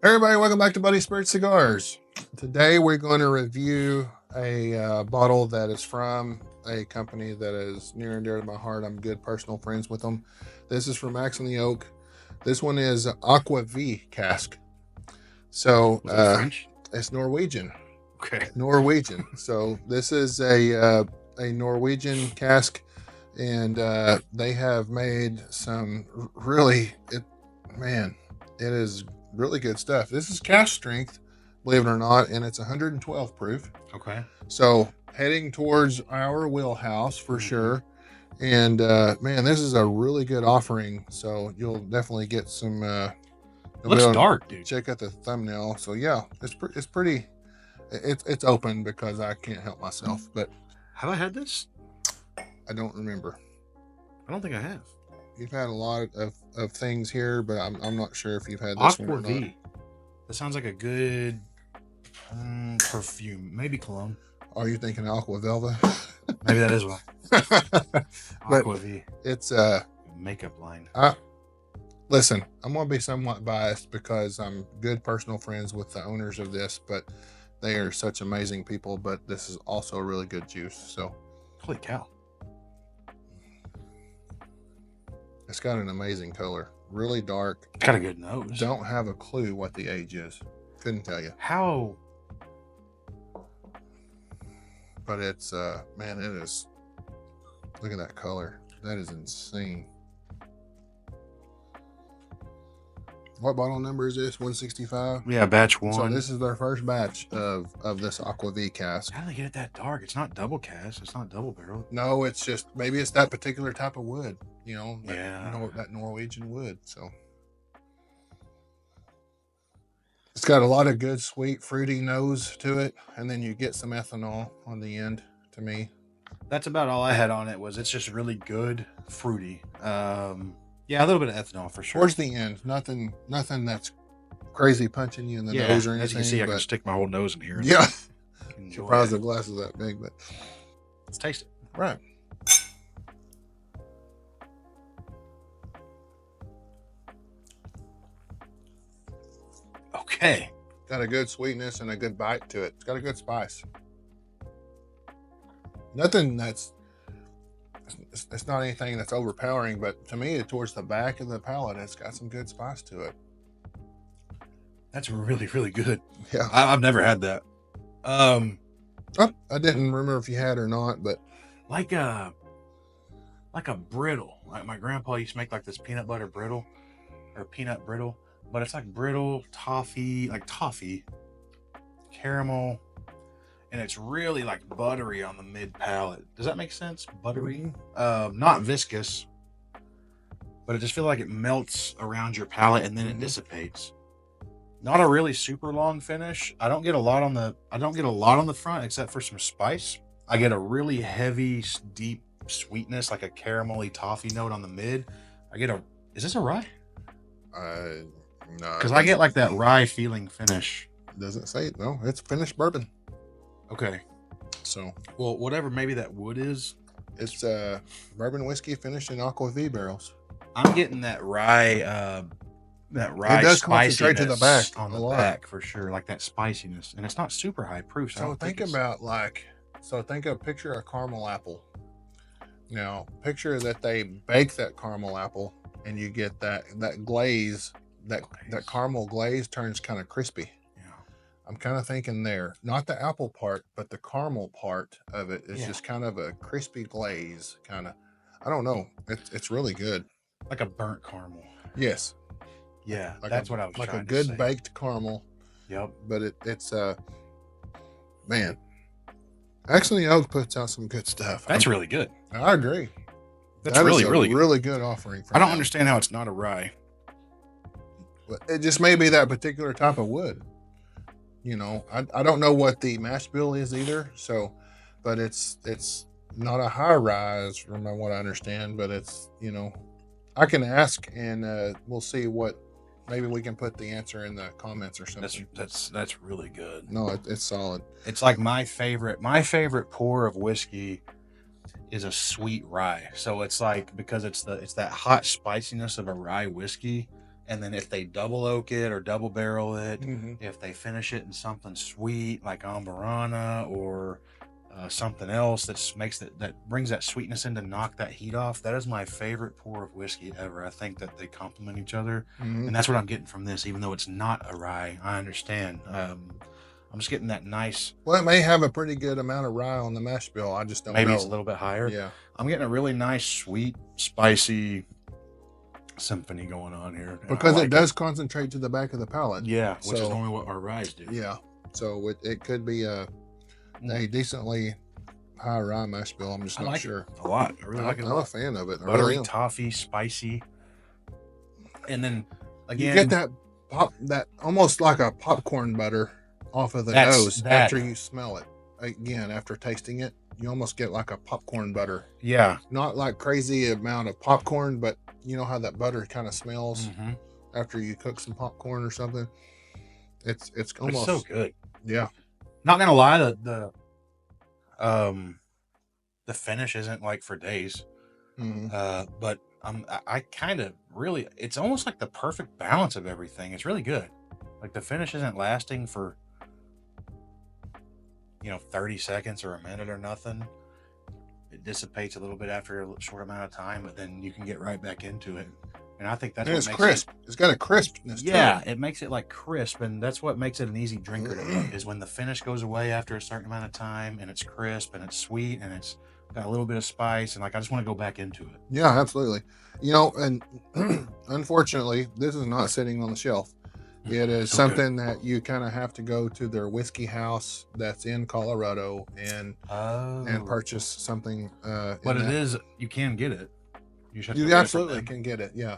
Hey everybody, welcome back to Buddy Spirit Cigars. Today we're going to review a bottle that is from a company that is near and dear to my heart. I'm good personal friends with them. This is from A&O Oak. This one is Aquavit Cask. So Was that French? it's Norwegian. Okay. Norwegian. So this is a Norwegian cask, and they have made some really it is really good stuff. This is cask strength, believe it or not, and it's 112 proof. Okay. So heading towards our wheelhouse for sure. And man, this is a really good offering. So you'll definitely get some. Looks dark, dude. Check out the thumbnail. So yeah, it's pretty. It's open because I can't help myself. But have I had this? I don't remember. I don't think I have. You've had a lot of things here, but I'm not sure if you've had this one or not. Aquavit. That sounds like a good perfume. Maybe cologne. Are you thinking Aqua Velva? Maybe that is one. Aquavit. It's makeup line. Listen, I'm gonna be somewhat biased because I'm good personal friends with the owners of this, but they are such amazing people. But this is also a really good juice. So holy cow. It's got an amazing color, really dark. Got a good nose. Don't have a clue what the age is. Couldn't tell you. How? But it's man, it is. Look at that color. That is insane. What bottle number is this? 165. Yeah, batch one. So this is their first batch of this Aquavit cask. How do they get it that dark? It's not double cast. It's not double barrel. No, it's just maybe it's that particular type of wood. You know, yeah, that Norwegian wood. So it's got a lot of good, sweet, fruity nose to it, and then you get some ethanol on the end. To me, that's about all I had on it. Was it's just really good, fruity. Yeah, a little bit of ethanol for sure. Towards the end, nothing that's crazy punching you in the nose or anything. As you can see, I can stick my whole nose in here. Yeah. Surprised the glass is that big, but let's taste it. Right. Okay. Got a good sweetness and a good bite to it. It's got a good spice. Nothing that's it's not anything that's overpowering, but to me, towards the back of the palate, it's got some good spice to it. That's really, really good. Yeah, I've never had that. I didn't remember if you had or not, but like a brittle. Like my grandpa used to make like this peanut butter brittle or peanut brittle, but it's like brittle toffee, like toffee, caramel. And it's really like buttery on the mid palate. Does that make sense? Buttery, not viscous, but it just feels like it melts around your palate and then it dissipates. Not a really super long finish. I don't get a lot on the front except for some spice. I get a really heavy, deep sweetness, like a caramelly toffee note on the mid. Is this a rye? No. Because I get like that rye feeling finish. Doesn't say it. No, it's finished bourbon. Okay. So, well, whatever maybe that wood is. It's bourbon whiskey finished in Aquavit barrels. I'm getting that rye it does concentrate to the back on the back for sure, like that spiciness, and it's not super high proof. So think picture a caramel apple. Now picture that they bake that caramel apple, and you get that glaze, that caramel glaze turns kind of crispy. I'm kind of thinking there, not the apple part, but the caramel part of it is just kind of a crispy glaze, kind of. I don't know. It's really good. Like a burnt caramel. Yes. Yeah, that's what I was like trying a to say. good baked caramel. Yep. But it's man. Actually, Oak puts out some good stuff. That's really good. I agree. That's really good offering. I don't understand how it's not a rye. But it just may be that particular type of wood. You know, I don't know what the mash bill is either. So, but it's not a high rise from what I understand. But it's, you know, I can ask and we'll see what. Maybe we can put the answer in the comments or something. That's really good. No, it's solid. It's like my favorite pour of whiskey is a sweet rye. So it's like, because it's that hot spiciness of a rye whiskey, And then if they double oak it or double barrel it, Mm-hmm. if they finish it in something sweet like Ambarana or something else that brings that sweetness in to knock that heat off, that is my favorite pour of whiskey ever. I think that they complement each other, Mm-hmm. and that's what I'm getting from this. Even though it's not a rye, I understand. I'm just getting that nice. Well, it may have a pretty good amount of rye on the mash bill. I just don't Maybe know. it's a little bit higher. Yeah. I'm getting a really nice, sweet, spicy symphony going on here. Because it does concentrate to the back of the palate. Yeah, which is So, normally what our ryes do. yeah. So it could be a decently high rye mash bill. I'm just not sure. A lot. I really like it a I'm lot. a fan of it. I Buttery, really am. toffee, spicy. And then You again, get that almost like a popcorn butter off of the nose after you smell it. Again, after tasting it, you almost get like a popcorn butter. yeah, Not like crazy amount of popcorn, but you know how that butter kind of smells after you cook some popcorn or something. It's almost so good. Yeah. Not gonna lie, the finish isn't like for days. But I kind of really, it's almost like the perfect balance of everything. It's really good. Like the finish isn't lasting for 30 seconds or a minute or nothing. It dissipates a little bit after a short amount of time, but then you can get right back into it. And I think that's what it's makes crisp. It's got a crispness. Yeah, to it. it makes it like crisp, and that's what makes it an easy drinker to me. Is when the finish goes away after a certain amount of time, and it's crisp and it's sweet and it's got a little bit of spice, and like I just want to go back into it. Yeah, absolutely. And unfortunately, this is not sitting on the shelf. It is something that you kind of have to go to their whiskey house that's in Colorado and purchase something. But it is, you can get it. You absolutely can get it. Yeah.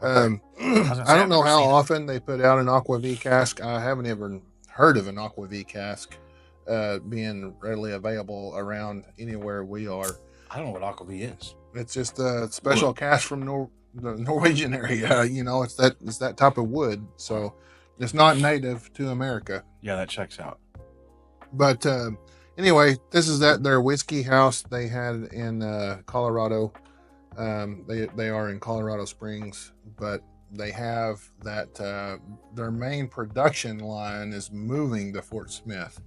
I don't know how often they put out an Aquavit cask. I haven't even heard of an Aquavit cask being readily available around anywhere we are. I don't know what Aquavit is. It's just a special cask from the Norwegian area. It's that type of wood, so it's not native to America. Yeah, that checks out. But anyway, this is their whiskey house they had in Colorado. They are in Colorado Springs, but they have that their main production line is moving to Fort Smith,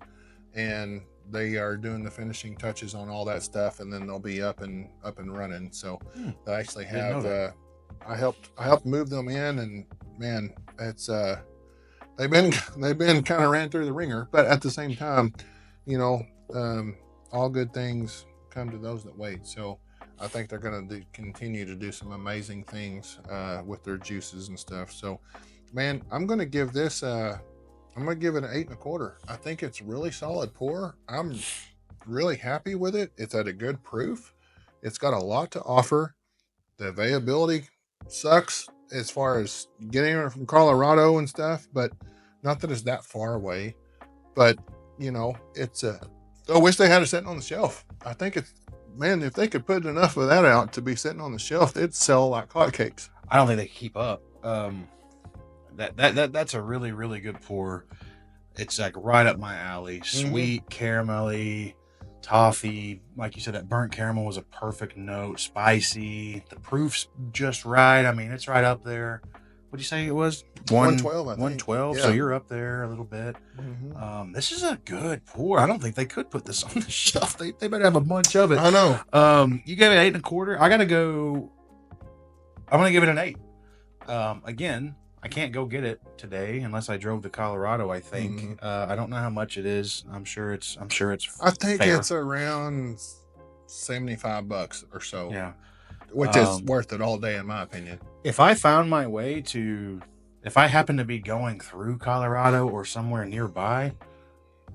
and they are doing the finishing touches on all that stuff, and then they'll be up and running. So they actually have. I helped move them in, and man, it's they've been kind of ran through the ringer, but at the same time, all good things come to those that wait. So I think they're going to continue to do some amazing things with their juices and stuff. So, man, I'm going to give this. I'm going to give it an 8.25. I think it's really solid pour. I'm really happy with it. It's at a good proof. It's got a lot to offer. The availability sucks as far as getting it from Colorado and stuff, but not that it's that far away. But it's I wish they had it sitting on the shelf. I think it's. Man, if they could put enough of that out to be sitting on the shelf, it'd sell like hotcakes. I don't think they keep up. That's a really, really good pour. It's like right up my alley. Sweet, caramelly, toffee. Like you said, that burnt caramel was a perfect note. Spicy. The proof's just right. I mean, it's right up there. What'd you say it was? 112, I think. 112. Yeah. So you're up there a little bit. This is a good pour. I don't think they could put this on the shelf. They better have a bunch of it. I know. You gave it 8.25. I'm gonna give it an 8. Again, I can't go get it today unless I drove to Colorado. I think. I don't know how much it is. I'm sure it's. I think fair. it's around $75 or so. Yeah. Which is worth it all day, in my opinion. If I found my way if I happen to be going through Colorado or somewhere nearby,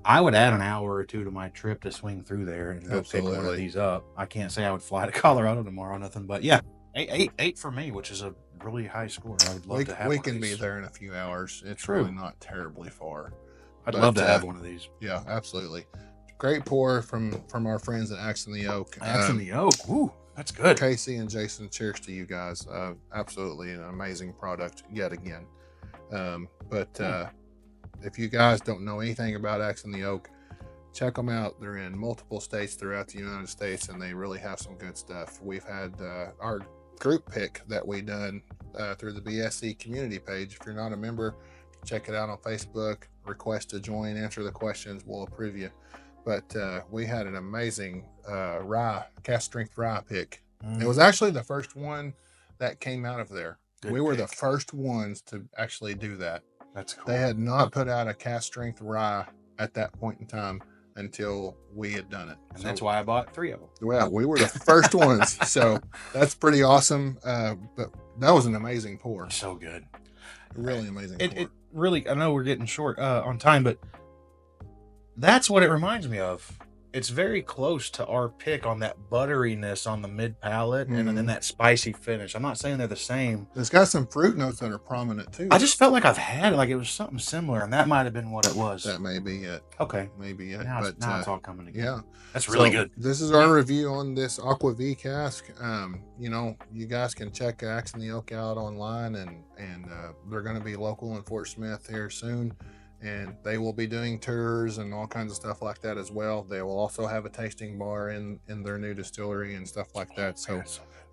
I would add an hour or two to my trip to swing through there and go pick one of these up. I can't say I would fly to Colorado tomorrow, nothing, but yeah, 8 for me, which is a really high score. I would love to have. We can be there in a few hours. It's really not terribly far. I'd love to have one of these. Yeah, absolutely. Great pour from our friends at Axe in the Oak. Axe in the Oak. Ooh. That's good. Casey and Jason, cheers to you guys. Absolutely an amazing product yet again. If you guys don't know anything about Axe in the Oak, check them out. They're in multiple states throughout the United States, and they really have some good stuff. We've had our group pick that we done through the BSC community page. If you're not a member, check it out on Facebook. Request to join, answer the questions. We'll approve you. But we had an amazing rye, cask strength rye pick. It was actually the first one that came out of there. We were the first ones to actually do that. That's cool. They had not put out a cask strength rye at that point in time until we had done it. And that's why I bought 3 of them. Well, we were the first ones. So that's pretty awesome. But that was an amazing pour. So good. Really amazing pour. It really, I know we're getting short on time, but that's what it reminds me of. It's very close to our pick on that butteriness on the mid palate, and then that spicy finish. I'm not saying they're the same. It's got some fruit notes that are prominent too. I just felt like I've had it, like it was something similar, and that might have been what it was. That may be it. Okay, maybe it. Now, but now it's all coming together. Yeah, that's really good. This is our review on this Aquavit cask. You know, you guys can check Axe and the Oak out online, and they're going to be local in Fort Smith here soon. And they will be doing tours and all kinds of stuff like that as well. They will also have a tasting bar in their new distillery and stuff like that. So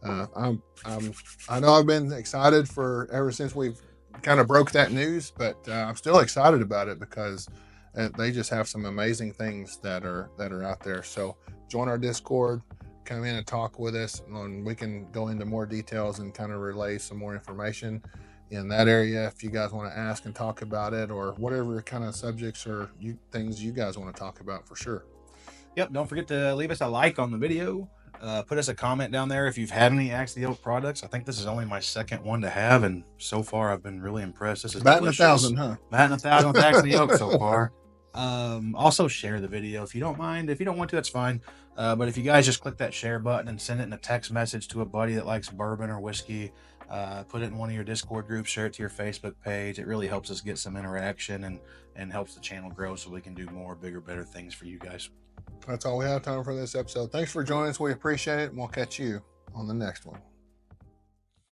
I know I've been excited for ever since we've kind of broke that news, but I'm still excited about it because they just have some amazing things that are out there. So join our Discord, come in and talk with us, and we can go into more details and kind of relay some more information in that area if you guys want to ask and talk about it, or whatever kind of subjects or things you guys want to talk about, for sure. Yep, don't forget to leave us a like on the video. Put us a comment down there if you've had any Axe the Oak products. I think this is only my second one to have, and so far I've been really impressed. This is batting 1,000, huh? Batting 1,000 with Axe the Oak so far. Also share the video if you don't mind. If you don't want to, that's fine. But if you guys just click that share button and send it in a text message to a buddy that likes bourbon or whiskey, put it in one of your Discord groups, share it to your Facebook page. It really helps us get some interaction and helps the channel grow so we can do more, bigger, better things for you guys. That's all we have time for this episode. Thanks for joining us. We appreciate it, and we'll catch you on the next one.